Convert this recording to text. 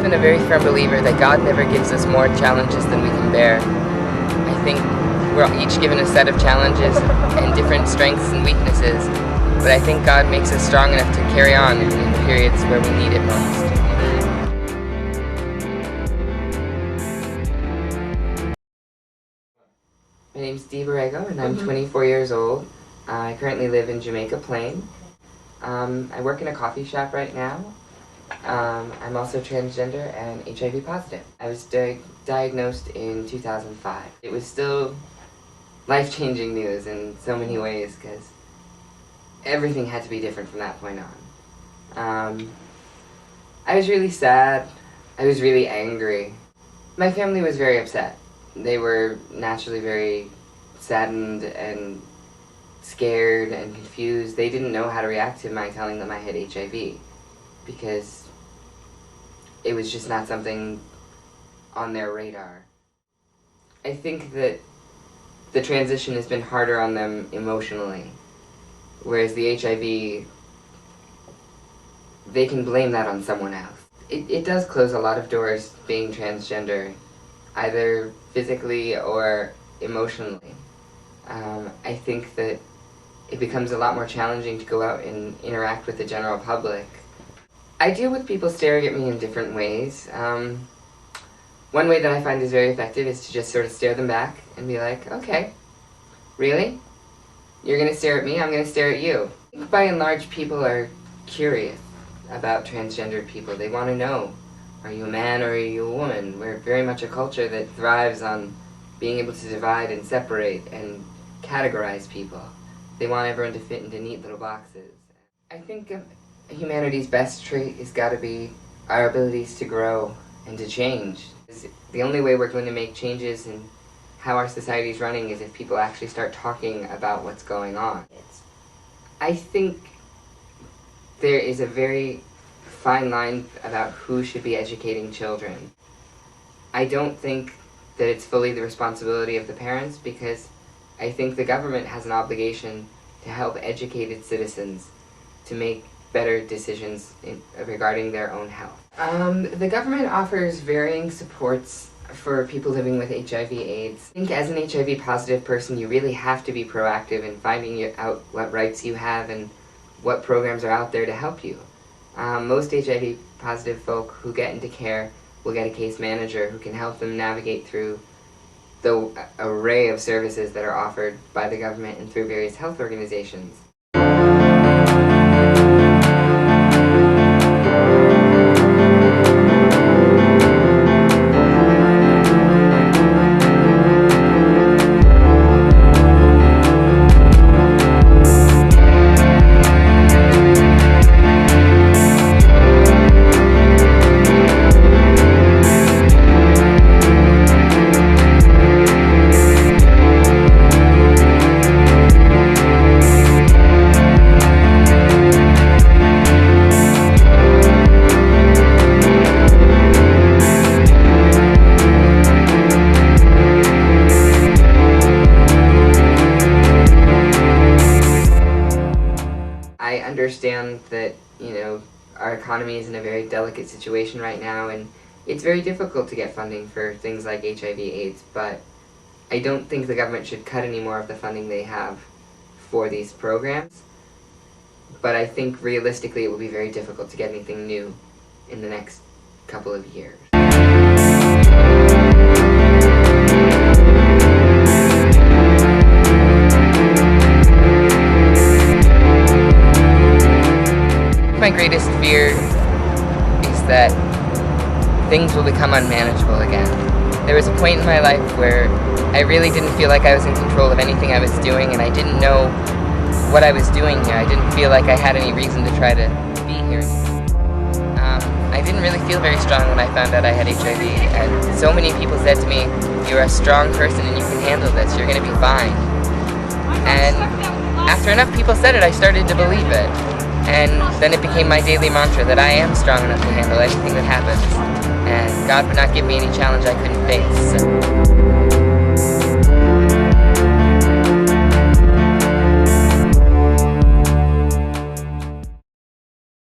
been a very firm believer that God never gives us more challenges than we can bear. I think we're each given a set of challenges and different strengths and weaknesses, but I think God makes us strong enough to carry on in periods where we need it most. My name's Dee Borrego, and I'm 24 years old. I currently live in Jamaica Plain. I work in a coffee shop right now. I'm also transgender and HIV positive. I was diagnosed in 2005. It was still life-changing news in so many ways because everything had to be different from that point on. I was really sad. I was really angry. My family was very upset. They were naturally very saddened and scared and confused. They didn't know how to react to my telling them I had HIV because it was just not something on their radar. I think that the transition has been harder on them emotionally, whereas the HIV, they can blame that on someone else. It does close a lot of doors being transgender, either physically or emotionally. I think that it becomes a lot more challenging to go out and interact with the general public. I deal with people staring at me in different ways. One way that I find is very effective is to just sort of stare them back and be like, okay, really? You're gonna stare at me, I'm gonna stare at you. I think by and large people are curious about transgendered people. They want to know, are you a man or are you a woman? We're very much a culture that thrives on being able to divide and separate and categorize people. They want everyone to fit into neat little boxes. I think humanity's best trait has got to be our abilities to grow and to change. The only way we're going to make changes in how our society is running is if people actually start talking about what's going on. I think there is a very fine line about who should be educating children. I don't think that it's fully the responsibility of the parents because I think the government has an obligation to help educated citizens to make better decisions regarding their own health. The government offers varying supports for people living with HIV/AIDS. I think as an HIV positive person you really have to be proactive in finding out what rights you have and what programs are out there to help you. Most HIV positive folk who get into care will get a case manager who can help them navigate through the array of services that are offered by the government and through various health organizations. I understand that, our economy is in a very delicate situation right now, and it's very difficult to get funding for things like HIV/AIDS, but I don't think the government should cut any more of the funding they have for these programs. But I think realistically it will be very difficult to get anything new in the next couple of years. My greatest fear is that things will become unmanageable again. There was a point in my life where I really didn't feel like I was in control of anything I was doing, and I didn't know what I was doing here. I didn't feel like I had any reason to try to be here anymore. I didn't really feel very strong when I found out I had HIV, and so many people said to me, "You're a strong person and you can handle this, you're gonna be fine." And after enough people said it, I started to believe it. And then it became my daily mantra that I am strong enough to handle anything that happens. And God would not give me any challenge I couldn't face. So.